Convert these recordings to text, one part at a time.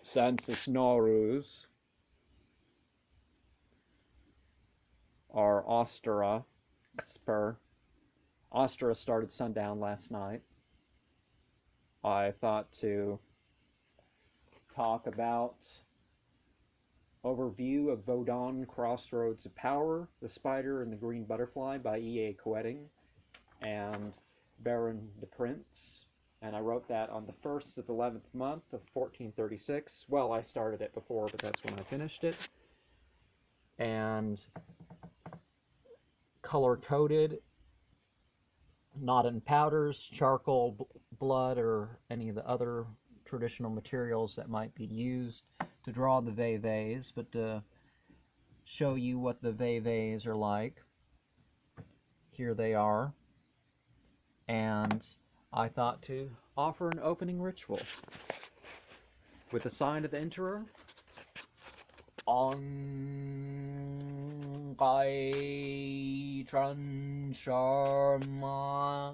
Since it's Nowruz, our Ostara started sundown last night. I thought to talk about overview of Vodoun Crossroads of Power, The Spider and the Green Butterfly by E.A. Koetting and Baron DePrince. And I wrote that on the 1st of the 11th month of 1436. Well, I started it before, but that's when I finished it. And color-coded, not in powders, charcoal, blood, or any of the other traditional materials that might be used to draw the veves, but to show you what the veves are like. Here they are. And I thought to offer an opening ritual with the sign of the Emperor. Ongai Tran Sharma.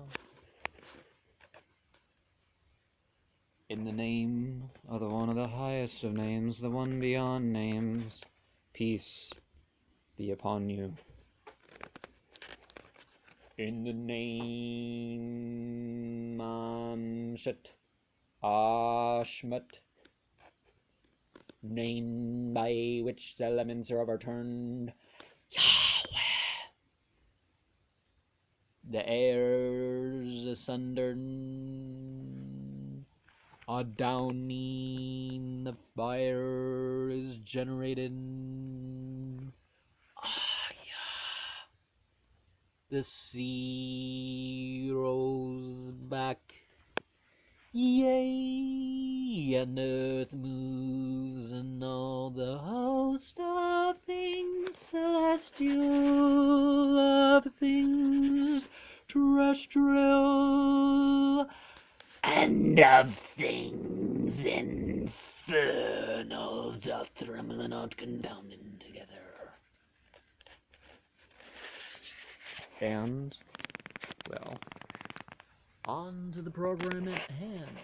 In the name of the one of the highest of names, the one beyond names, peace be upon you. In the name Mamshat Ashmat, name by which the elements are overturned, Yahweh. The airs asunder are downing, the fire is generated. The sea rolls back, yea, and earth moves, and all the host of things, celestial of things, terrestrial, and of things infernal, doth tremble and not confounded together. And, well, on to the program at hand.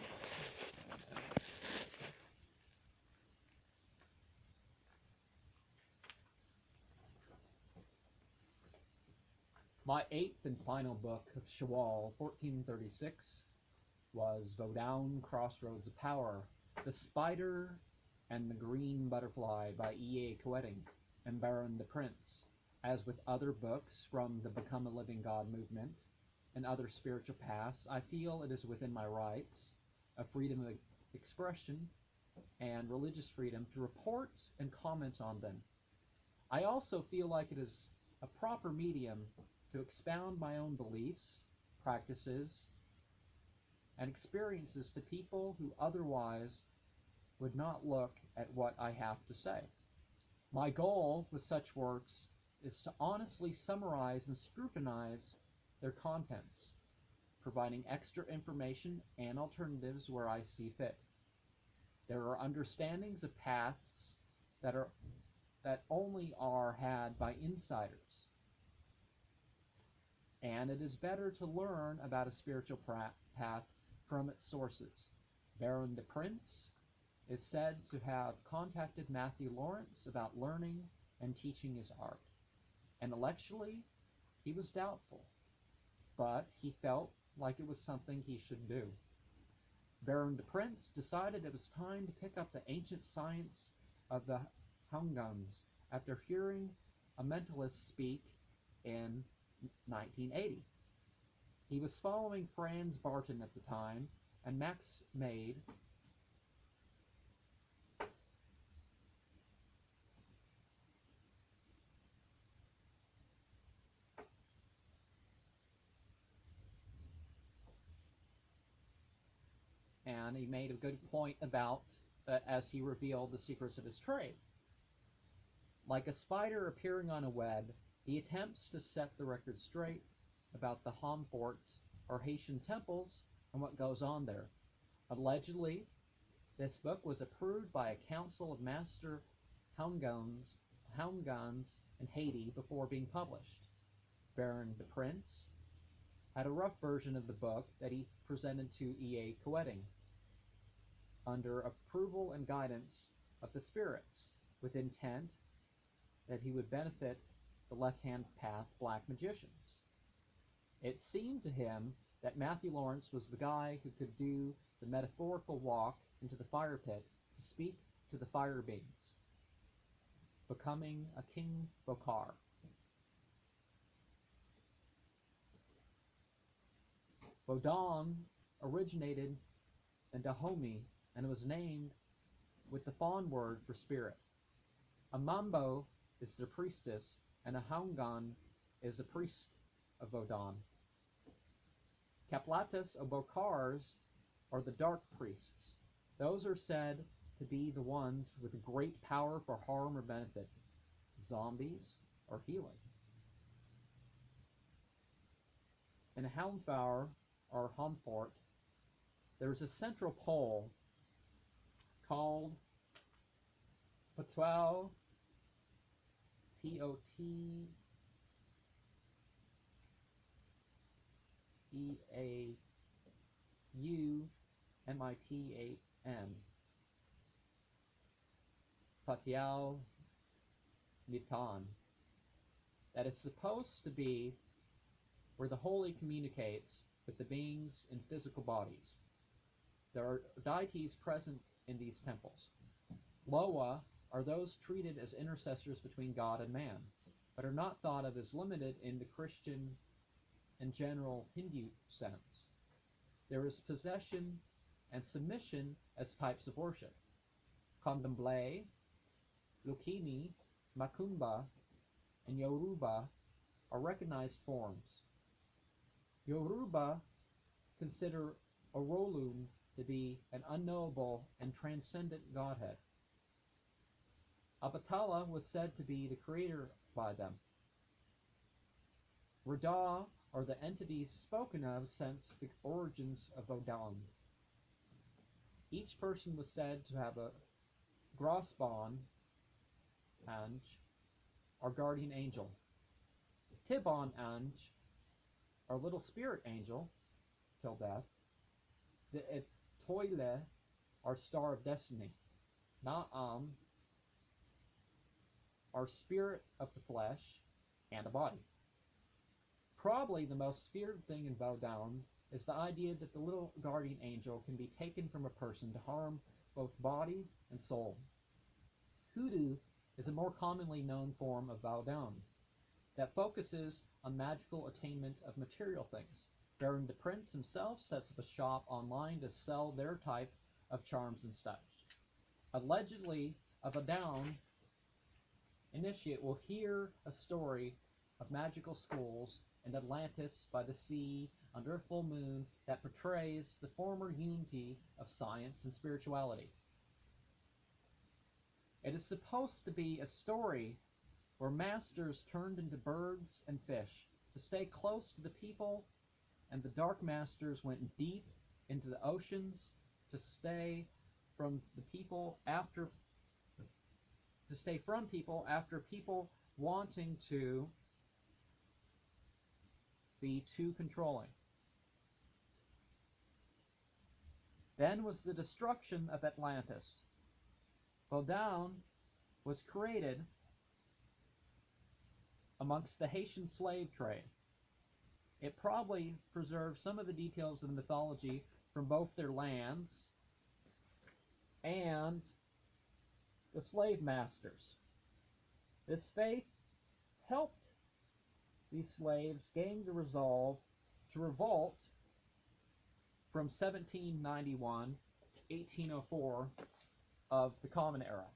My eighth and final book of Shawwal, 1436, was Vodoun Crossroads of Power, The Spider and the Green Butterfly by E.A. Koetting and Baron DePrince. As with other books from the Become a Living God movement and other spiritual paths, I feel it is within my rights of freedom of expression and religious freedom to report and comment on them. I also feel like it is a proper medium to expound my own beliefs, practices, and experiences to people who otherwise would not look at what I have to say. My goal with such works is to honestly summarize and scrutinize their contents, providing extra information and alternatives where I see fit. There are understandings of paths that only are had by insiders, and it is better to learn about a spiritual path from its sources. Baron DePrince is said to have contacted Matthew Lawrence about learning and teaching his art. Intellectually, he was doubtful, but he felt like it was something he should do. Baron DePrince decided it was time to pick up the ancient science of the Hungans after hearing a mentalist speak in 1980. He was following Franz Barton at the time, and Max Made and he made a good point about as he revealed the secrets of his trade. Like a spider appearing on a web, he attempts to set the record straight about the Homfort or Haitian temples and what goes on there. Allegedly, this book was approved by a council of master Hungans in Haiti before being published. Baron DePrince had a rough version of the book that he presented to E.A. Koetting. under approval and guidance of the spirits, with intent that he would benefit the left-hand path black magicians. It seemed to him that Matthew Lawrence was the guy who could do the metaphorical walk into the fire pit to speak to the fire beings, becoming a King Bokar. Vodon originated in Dahomey and was named with the Fon word for spirit. A Mambo is the priestess, and a Haungan is the priest of Vodon. Kaplatas or Bokars are the dark priests. Those are said to be the ones with great power for harm or benefit, zombies or healing. In Helmfauer or Homfort, there is a central pole called Potau, P-O-T-E-A-U-M-I-T-A-N, Patiao Mitan, that is supposed to be where the holy communicates with the beings in physical bodies. There are deities present in these temples. Loa are those treated as intercessors between God and man, but are not thought of as limited in the Christian and general Hindu sense. There is possession and submission as types of worship. Candomblé, Lukini, Macumba, and Yoruba are recognized forms. Yoruba consider Orolun to be an unknowable and transcendent godhead. Abatala was said to be the creator by them. Rada are the entities spoken of since the origins of Vodon. Each person was said to have a Grosbon, Anj, or guardian angel. Tibon Anj, or little spirit angel, till death. Toile, our star of destiny. Naam, our spirit of the flesh and a body. Probably the most feared thing in Vodon is the idea that the little guardian angel can be taken from a person to harm both body and soul. Hoodoo is a more commonly known form of Vodon that focuses on magical attainment of material things. Baron DePrince himself sets up a shop online to sell their type of charms and such. Allegedly, a Vodon initiate will hear a story of magical schools in Atlantis by the sea under a full moon that portrays the former unity of science and spirituality. It is supposed to be a story where masters turned into birds and fish to stay close to the people, and the dark masters went deep into the oceans to stay from people after people wanting to be too controlling. Then was the destruction of Atlantis. Vodoun was created amongst the Haitian slave trade. It probably preserves some of the details of the mythology from both their lands and the slave masters. This faith helped these slaves gain the resolve to revolt from 1791 to 1804 of the Common Era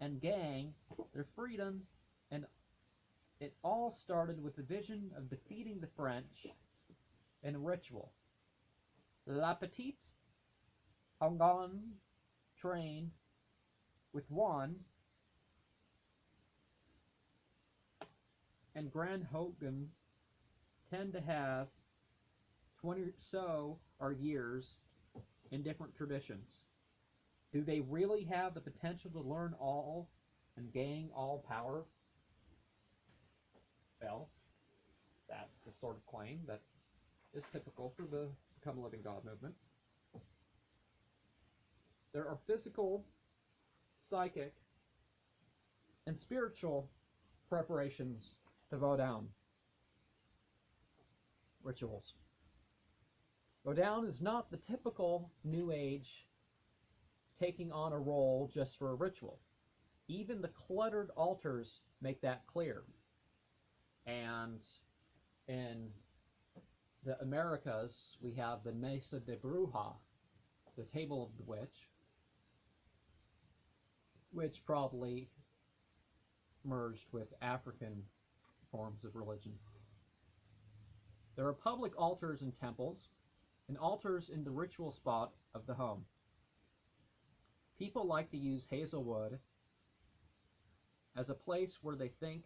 and gain their freedom, and it all started with the vision of defeating the French in a ritual. La Petite Haungan trained with one, and Grand Hogan tend to have 20 or so or years in different traditions. Do they really have the potential to learn all and gain all power? Well, that's the sort of claim that is typical for the Become a Living God movement. There are physical, psychic, and spiritual preparations to Vodoun rituals. Vodoun is not the typical New Age taking on a role just for a ritual. Even the cluttered altars make that clear. And in the Americas, we have the Mesa de Bruja, the Table of the Witch, which probably merged with African forms of religion. There are public altars in temples, and altars in the ritual spot of the home. People like to use hazelwood as a place where they think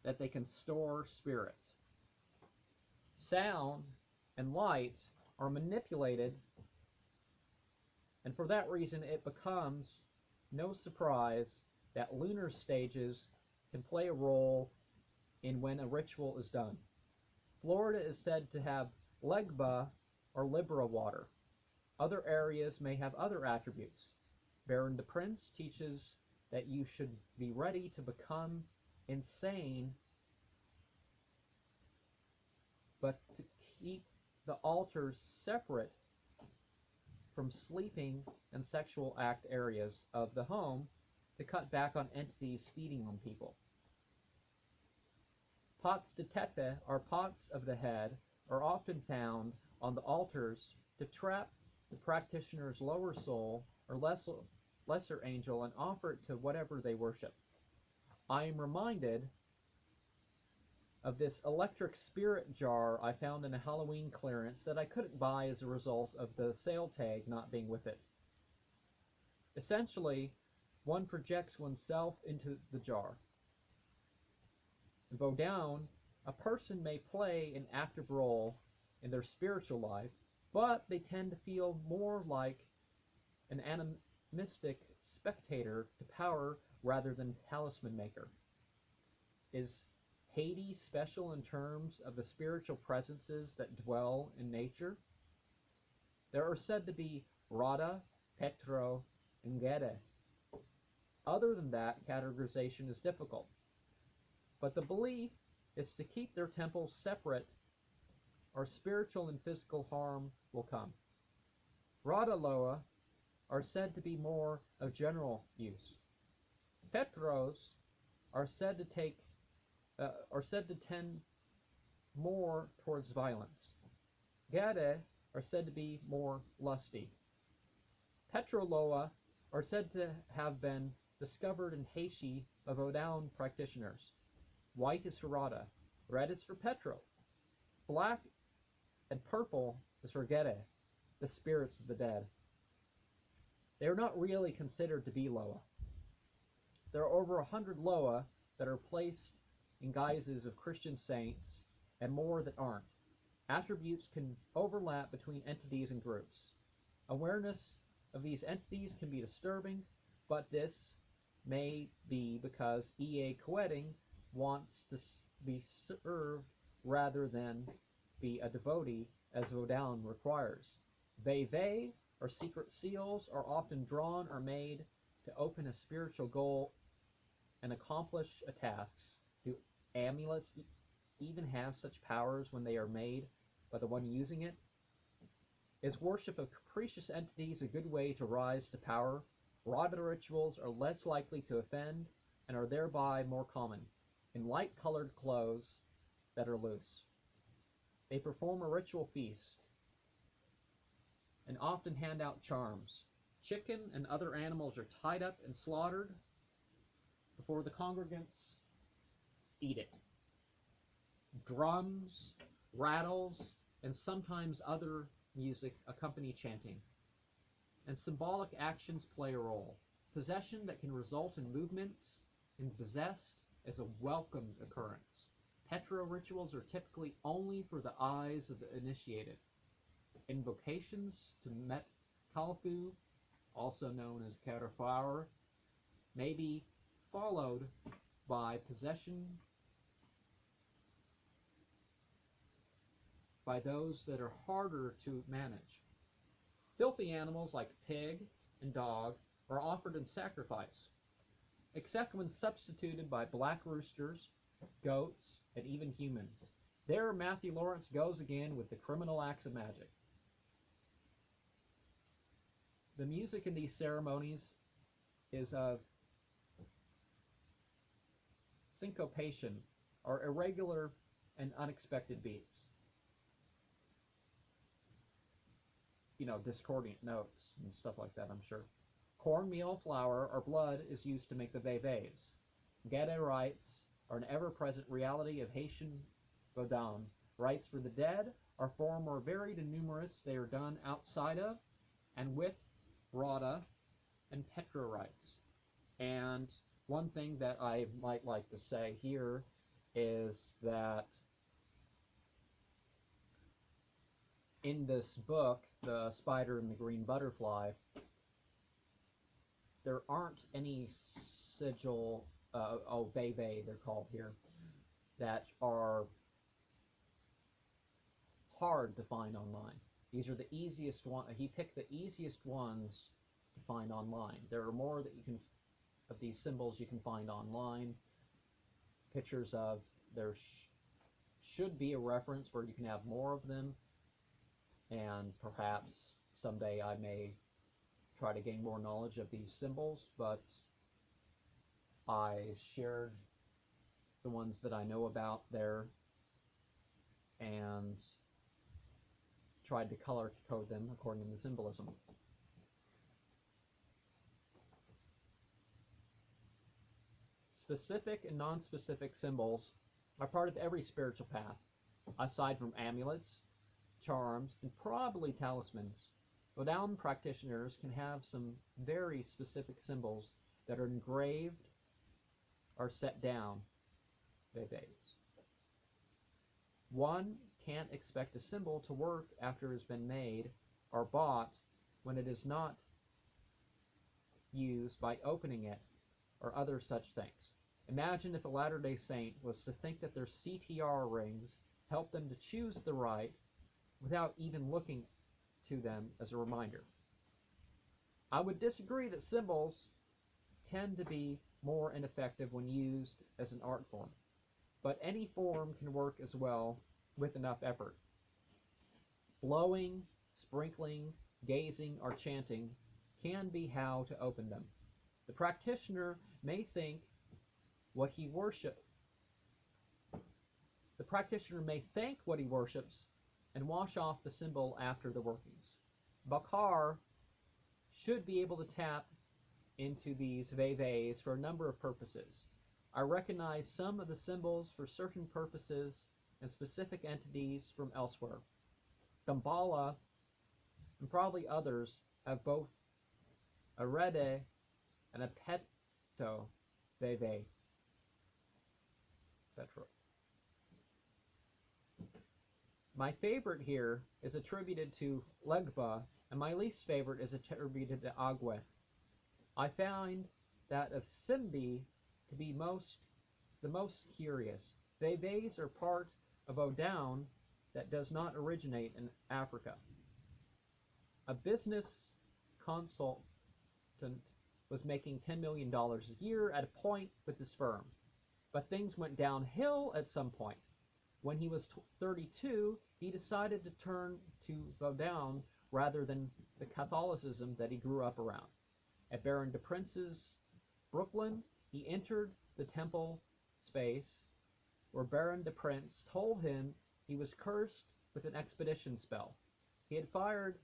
that they can store spirits. Sound and light are manipulated, and for that reason it becomes no surprise that lunar stages can play a role in when a ritual is done. Florida is said to have Legba or Libra water. Other areas may have other attributes. Baron DePrince teaches that you should be ready to become insane, but to keep the altars separate from sleeping and sexual act areas of the home to cut back on entities feeding on people. Pots de tete, or pots of the head, are often found on the altars to trap the practitioner's lower soul or lesser angel and offer it to whatever they worship. I am reminded of this electric spirit jar I found in a Halloween clearance that I couldn't buy as a result of the sale tag not being with it. Essentially, one projects oneself into the jar. In Vodoun, a person may play an active role in their spiritual life, but they tend to feel more like an animistic spectator to power rather than talisman maker. Is Hades special in terms of the spiritual presences that dwell in nature? There are said to be Rada, Petro, and Gede. Other than that, categorization is difficult. But the belief is to keep their temples separate, or spiritual and physical harm will come. Rada Loa are said to be more of general use. Petros are said to tend more towards violence. Gade are said to be more lusty. Petroloa are said to have been discovered in Heishi of Vodoun practitioners. White is for Rada, red is for Petro, black and purple is for Gede, the spirits of the dead. They are not really considered to be Loa. There are over 100 Loa that are placed in guises of Christian saints, and more that aren't. Attributes can overlap between entities and groups. Awareness of these entities can be disturbing, but this may be because E.A. Koetting wants to be served rather than be a devotee, as Vodoun requires. Veve, or secret seals, are often drawn or made to open a spiritual goal and accomplish a task. Do amulets even have such powers when they are made by the one using it? Is worship of capricious entities a good way to rise to power? Rada rituals are less likely to offend and are thereby more common, in light-colored clothes that are loose. They perform a ritual feast and often hand out charms. Chicken and other animals are tied up and slaughtered before the congregants eat it. Drums, rattles, and sometimes other music accompany chanting. And symbolic actions play a role. Possession that can result in movements and possessed is a welcomed occurrence. Petro rituals are typically only for the eyes of the initiated. Invocations to Met Kalku, also known as Karafar, may be followed by possession by those that are harder to manage. Filthy animals like pig, and dog are offered in sacrifice, except when substituted by black roosters, goats, and even humans. There, Matthew Lawrence goes again with the criminal acts of magic. The music in these ceremonies is of syncopation, or irregular and unexpected beats. You know, discordant notes and stuff like that, I'm sure. Cornmeal, flour, or blood is used to make the veves. Gede rites are an ever-present reality of Haitian Vodon. Rites for the dead are far more varied and numerous. They are done outside of and with Rada and Petra rites. And one thing that I might like to say here is that in this book, The Spider and the Green Butterfly, there aren't any sigil, veve they're called here, that are hard to find online. These are the easiest one. He picked the easiest ones to find online. There are more that you can, of these symbols you can find online. Pictures of, there should be a reference where you can have more of them, and perhaps someday I may try to gain more knowledge of these symbols, but I shared the ones that I know about there and tried to color code them according to the symbolism. Specific and non-specific symbols are part of every spiritual path, aside from amulets, charms, and probably talismans. Vodoun practitioners can have some very specific symbols that are engraved or set down, veves. One can't expect a symbol to work after it has been made or bought when it is not used by opening it or other such things. Imagine if a Latter-day Saint was to think that their CTR rings help them to choose the rite without even looking to them as a reminder. I would disagree that symbols tend to be more ineffective when used as an art form, but any form can work as well with enough effort. Blowing, sprinkling, gazing, or chanting can be how to open them. The practitioner may think what he worships. The practitioner may thank what he worships and wash off the symbol after the workings. Bakar should be able to tap into these veves for a number of purposes. I recognize some of the symbols for certain purposes and specific entities from elsewhere. Dambala and probably others have both a rede and a petto veve. Petro. My favorite here is attributed to Legba, and my least favorite is attributed to Agweth. I find that of Simbi to be the most curious. Veves are part of Vodoun that does not originate in Africa. A business consultant was making $10 million a year at a point with his firm, but things went downhill at some point. When he was 32, he decided to turn to Vodoun rather than the Catholicism that he grew up around. At Baron DePrince's Brooklyn, he entered the temple space where Baron DePrince told him he was cursed with an expedition spell. He had fired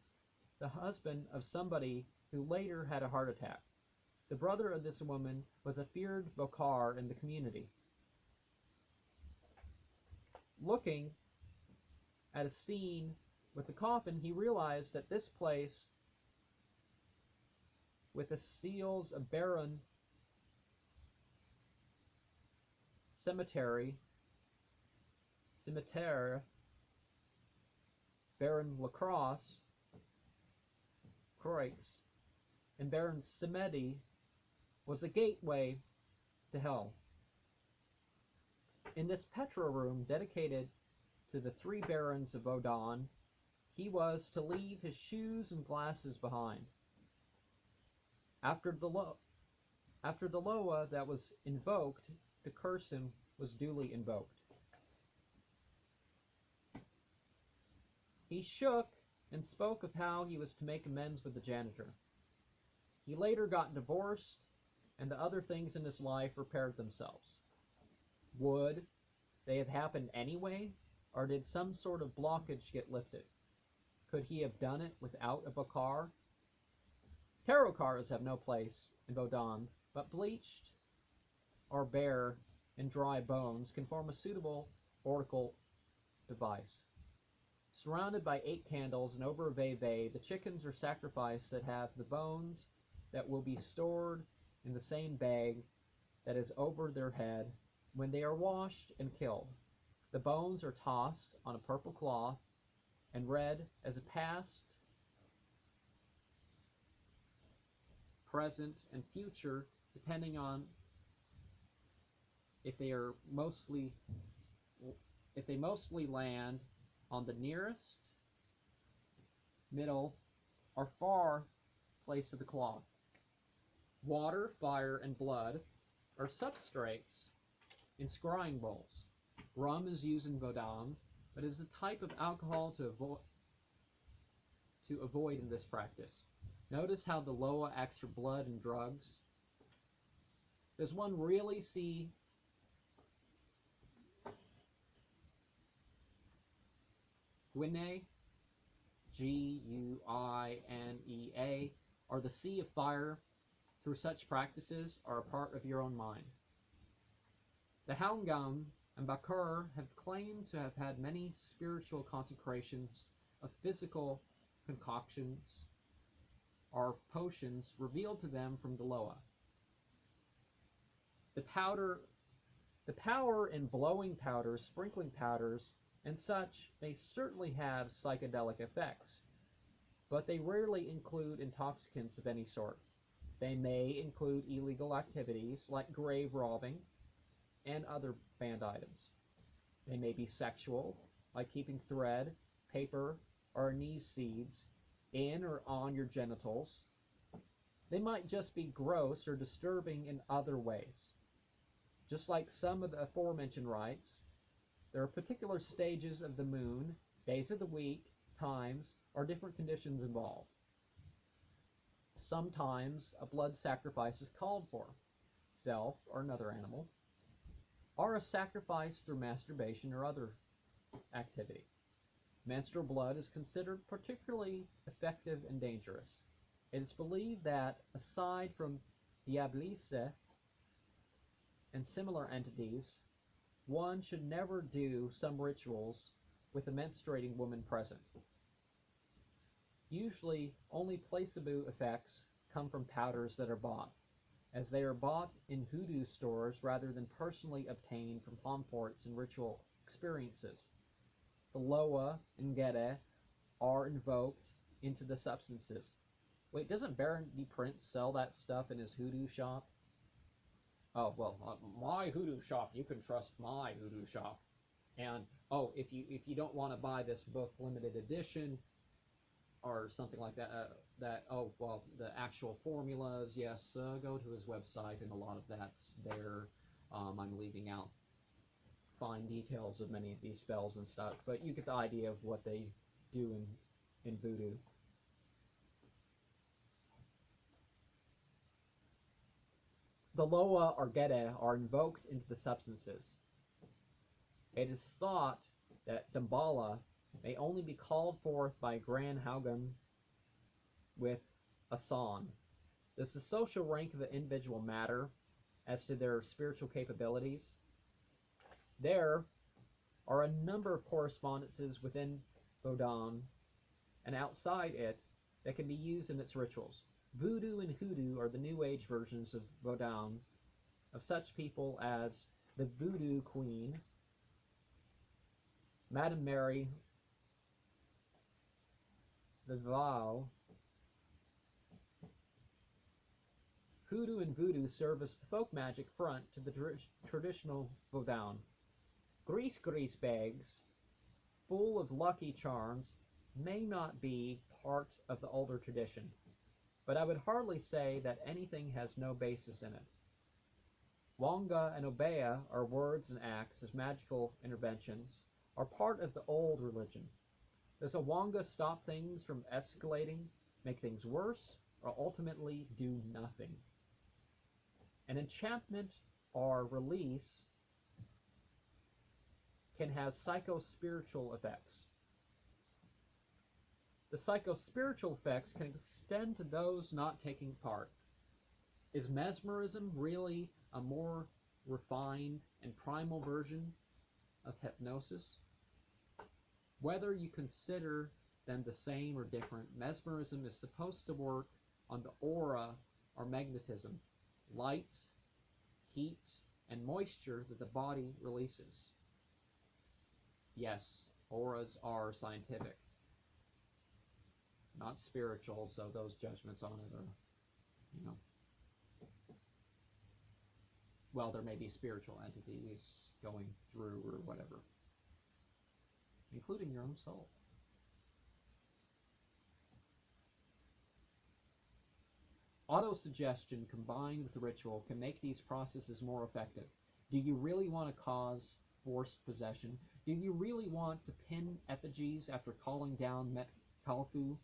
the husband of somebody who later had a heart attack. The brother of this woman was a feared Bokar in the community. Looking at a scene with the coffin, he realized that this place, with the seals of Baron Cemetery, Baron Lacrosse, Croix, and Baron Semedi, was a gateway to hell. In this Petra room dedicated to the three barons of Vodon, he was to leave his shoes and glasses behind. After the loa that was invoked to curse him was duly invoked. He shook and spoke of how he was to make amends with the janitor. He later got divorced, and the other things in his life repaired themselves. Would they have happened anyway, or did some sort of blockage get lifted? Could he have done it without a bakar? Tarot cards have no place in Vodon, but bleached or bare and dry bones can form a suitable oracle device. Surrounded by 8 candles and over a veve, the chickens are sacrificed that have the bones that will be stored in the same bag that is over their head when they are washed and killed. The bones are tossed on a purple cloth and read as a past, present, and future, depending on if they mostly land on the nearest, middle, or far place of the cloth. Water, fire, and blood are substrates in scrying bowls. Rum is used in Vodon, but is a type of alcohol to avoid in this practice. Notice how the loa acts for blood and drugs. Does one really see Guinea, Guinea, or the sea of fire through such practices are a part of your own mind? The Haungam and Bakur have claimed to have had many spiritual consecrations of physical concoctions or potions revealed to them from the loa. The power in blowing powders, sprinkling powders, and such may certainly have psychedelic effects, but they rarely include intoxicants of any sort. They may include illegal activities like grave robbing and other banned items. They may be sexual, like keeping thread, paper, or anise seeds in or on your genitals. They might just be gross or disturbing in other ways. Just like some of the aforementioned rites, there are particular stages of the moon, days of the week, times, or different conditions involved. Sometimes a blood sacrifice is called for, self or another animal, or a sacrifice through masturbation or other activity. Menstrual blood is considered particularly effective and dangerous. It is believed that, aside from Diablisse and similar entities, one should never do some rituals with a menstruating woman present. Usually, only placebo effects come from powders that are bought, as they are bought in hoodoo stores rather than personally obtained from palm forts and ritual experiences. The loa and gede are invoked into the substances. Wait, doesn't Baron DePrince sell that stuff in his hoodoo shop? Oh, well, my hoodoo shop, you can trust my hoodoo shop. And, oh, if you don't want to buy this book limited edition or something like that, the actual formulas, yes, go to his website, and a lot of that's there. I'm leaving out fine details of many of these spells and stuff, but you get the idea of what they do in voodoo. The loa or gede are invoked into the substances. It is thought that Damballa may only be called forth by Gran Haugen with a son. Does the social rank of the individual matter as to their spiritual capabilities? There are a number of correspondences within Vodon and outside it that can be used in its rituals. Voodoo and hoodoo are the New Age versions of Vodon, of such people as the Voodoo Queen, Madame Mary, the Vow. Hoodoo and voodoo serve as the folk magic front to the traditional Vodon. Grease bags full of lucky charms may not be part of the older tradition. but I would hardly say that anything has no basis in it. Wanga and Obeah are words and acts as magical interventions, are part of the old religion. Does a Wanga stop things from escalating, make things worse, or ultimately do nothing? An enchantment or release can have psycho-spiritual effects. The psycho-spiritual effects can extend to those not taking part. Is mesmerism really a more refined and primal version of hypnosis? Whether you consider them the same or different, mesmerism is supposed to work on the aura or magnetism, light, heat, and moisture that the body releases. Yes, auras are scientific, not spiritual, so those judgments on it are, well, there may be spiritual entities going through or whatever, including your own soul. Autosuggestion combined with the ritual can make these processes more effective. Do you really want to cause forced possession? Do you really want to pin effigies after calling down Metkalku?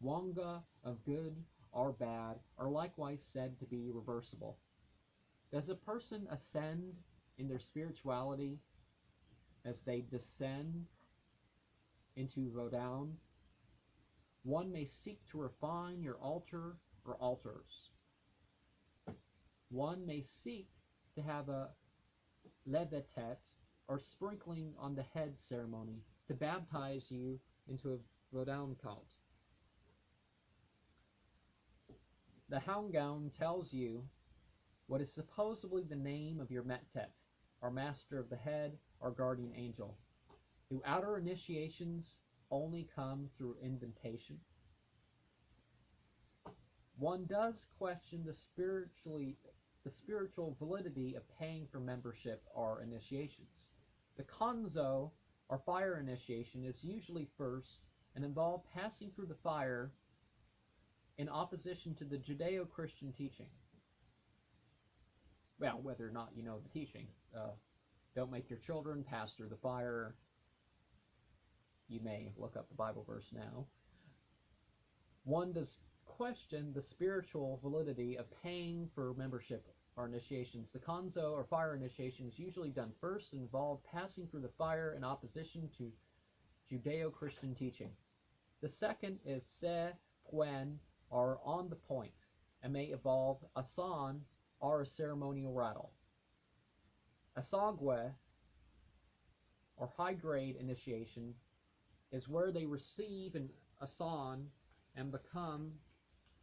Wanga of good or bad are likewise said to be reversible. Does a person ascend in their spirituality as they descend into Vodoun? One may seek to refine your altar or altars. One may seek to have a levetet or sprinkling on the head ceremony to baptize you into a Vodoun cult. The Houngaun tells you what is supposedly the name of your Mettet, or master of the head, or guardian angel. Do outer initiations only come through invitation? One does question the spiritual validity of paying for membership or initiations. The Konzo, or fire initiation, is usually first and involves passing through the fire in opposition to the Judeo-Christian teaching. Well, whether or not you know the teaching. Don't make your children pass through the fire. You may look up the Bible verse now. One does question the spiritual validity of paying for membership or initiations. The Konzo or fire initiation is usually done first and involve passing through the fire in opposition to Judeo-Christian teaching. The second is Se Puen, or on the point, and may involve a san or a ceremonial rattle. Asagwe, or high-grade initiation, is where they receive an asan and become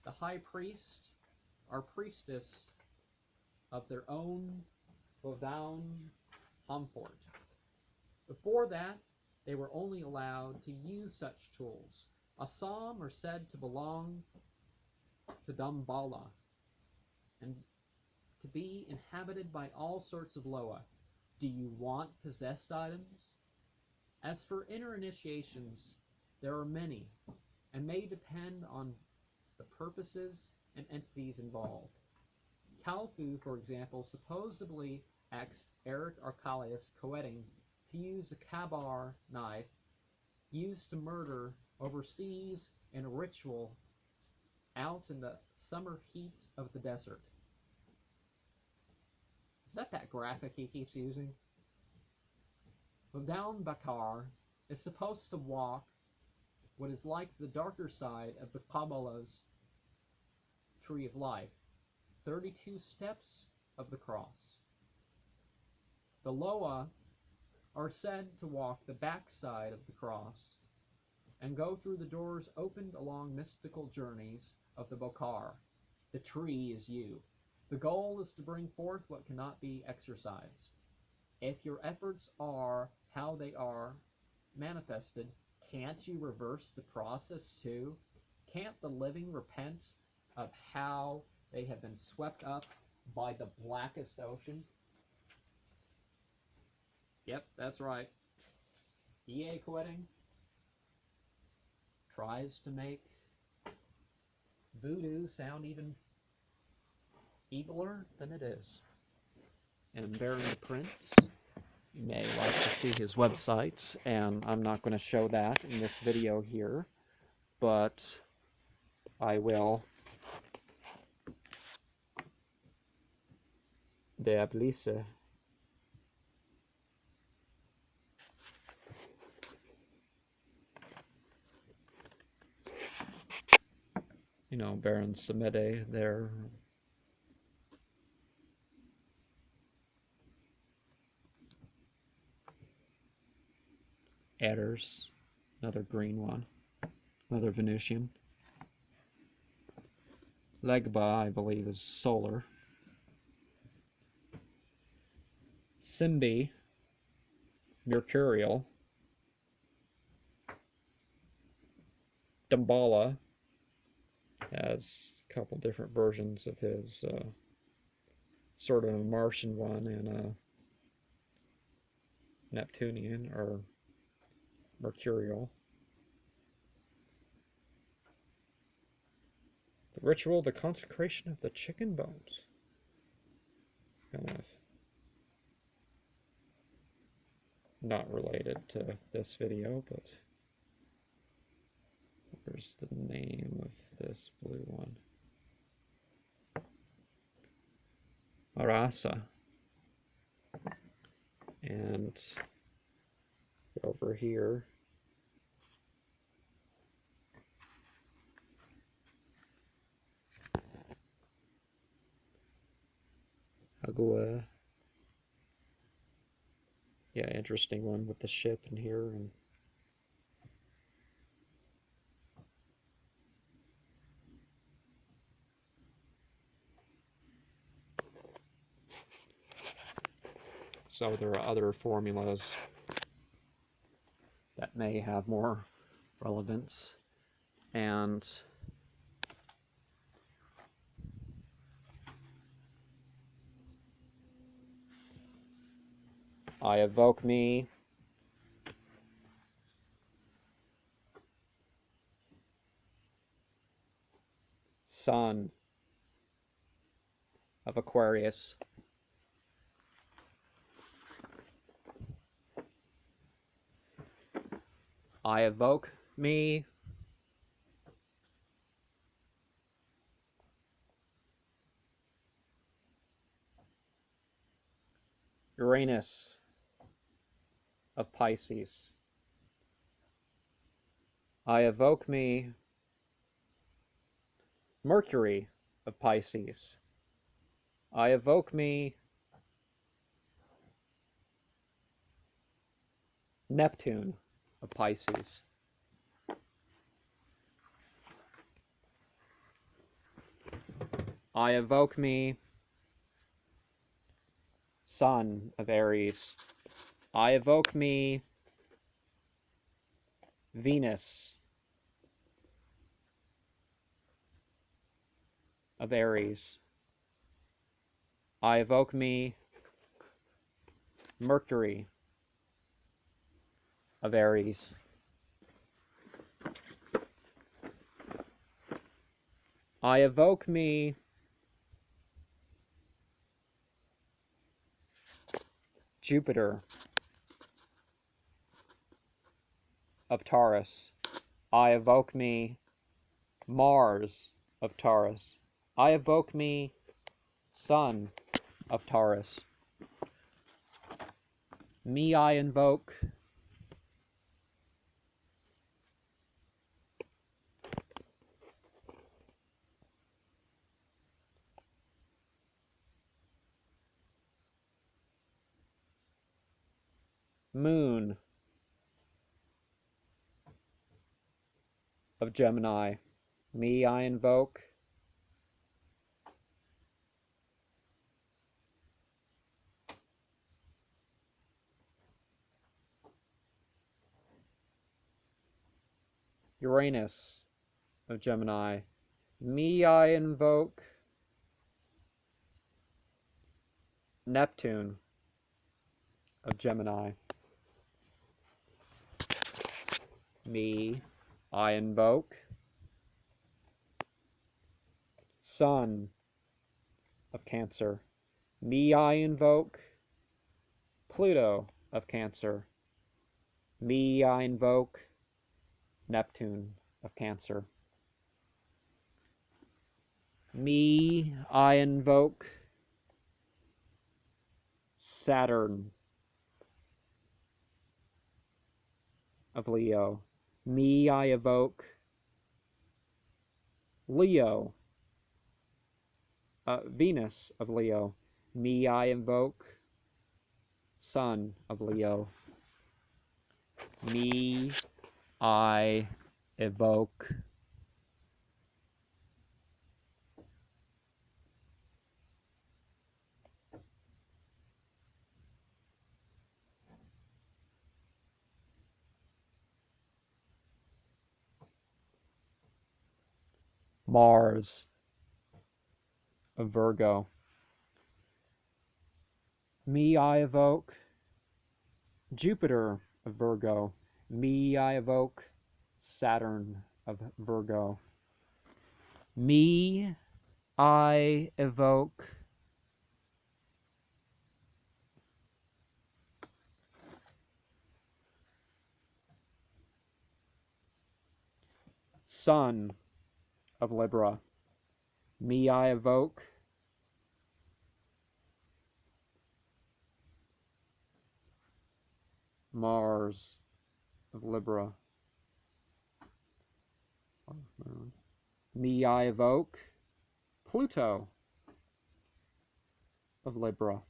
the high priest or priestess of their own Vodoun Hamfort. Before that, they were only allowed to use such tools. Assam are said to belong to Dambala and to be inhabited by all sorts of Loa. Do you want possessed items? As for inner initiations, there are many, and may depend on the purposes and entities involved. Kalfu, for example, supposedly asked Eric Archelaus Koetting to use a kabar knife used to murder overseas in a ritual out in the summer heat of the desert. Is that graphic he keeps using? Vodoun Bakar is supposed to walk what is like the darker side of the Kabbalah's tree of life, 32 steps of the cross. The Loa are said to walk the backside of the cross and go through the doors opened along mystical journeys of the Bokar. The tree is you. The goal is to bring forth what cannot be exorcised. If your efforts are how they are manifested, can't you reverse the process too? Can't the living repent of how they have been swept up by the blackest ocean? Yep, that's right. E.A. Koetting tries to make voodoo sound even eviler than it is. And Baron DePrince, you may like to see his website, and I'm not going to show that in this video here, but I will. Diablisse. You know, Baron Samede there. Adders, another green one, another Venusian. Legba, I believe, is solar. Symbi, mercurial. Damballa has a couple different versions of his, sort of a Martian one and a Neptunian or mercurial. The ritual, the consecration of the chicken bones. Kind of not related to this video, but where's the name of this blue one? Arasa. And over here, Agua. Yeah, interesting one with the ship in here. And so there are other formulas that may have more relevance. And I evoke me Sun of Aquarius. I evoke me Uranus of Pisces. I evoke me Mercury of Pisces. I evoke me Neptune of Pisces. I evoke me Sun of Aries. I evoke me Venus of Aries. I evoke me Mercury of Aries. I evoke me Jupiter of Taurus. I evoke me Mars of Taurus. I evoke me Sun of Taurus. Me I invoke Moon of Gemini. Me I invoke Uranus of Gemini. Me I invoke Neptune of Gemini. Me I invoke Sun of Cancer. Me, I invoke Pluto of Cancer. Me, I invoke Neptune of Cancer. Me, I invoke Saturn of Leo. Me, I evoke Leo, Venus of Leo. Me, I invoke Sun of Leo. Me, I evoke Mars of Virgo. Me, I evoke Jupiter of Virgo. Me, I evoke Saturn of Virgo. Me, I evoke Sun of Libra. Me, I evoke Mars of Libra. Me, I evoke Pluto of Libra.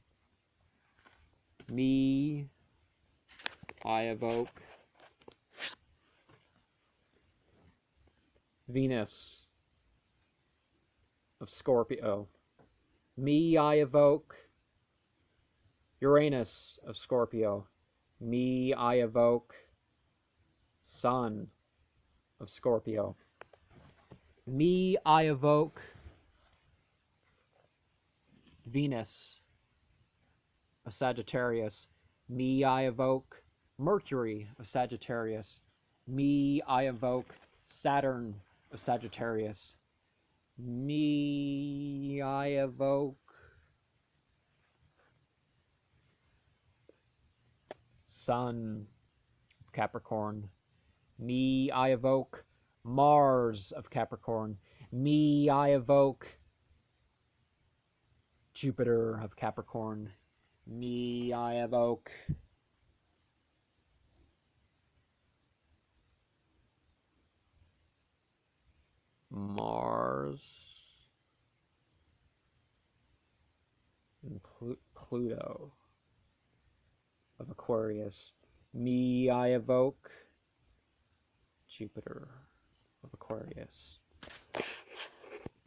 Me, I evoke Venus of Scorpio. Me, I evoke Uranus of Scorpio. Me, I evoke Sun of Scorpio. Me, I evoke Venus of Sagittarius. Me, I evoke Mercury of Sagittarius. Me, I evoke Saturn of Sagittarius. Me, I evoke Sun of Capricorn. Me, I evoke Mars of Capricorn. Me, I evoke Jupiter of Capricorn. Me, I evoke Mars and Pluto of Aquarius. Me, I evoke Jupiter of Aquarius.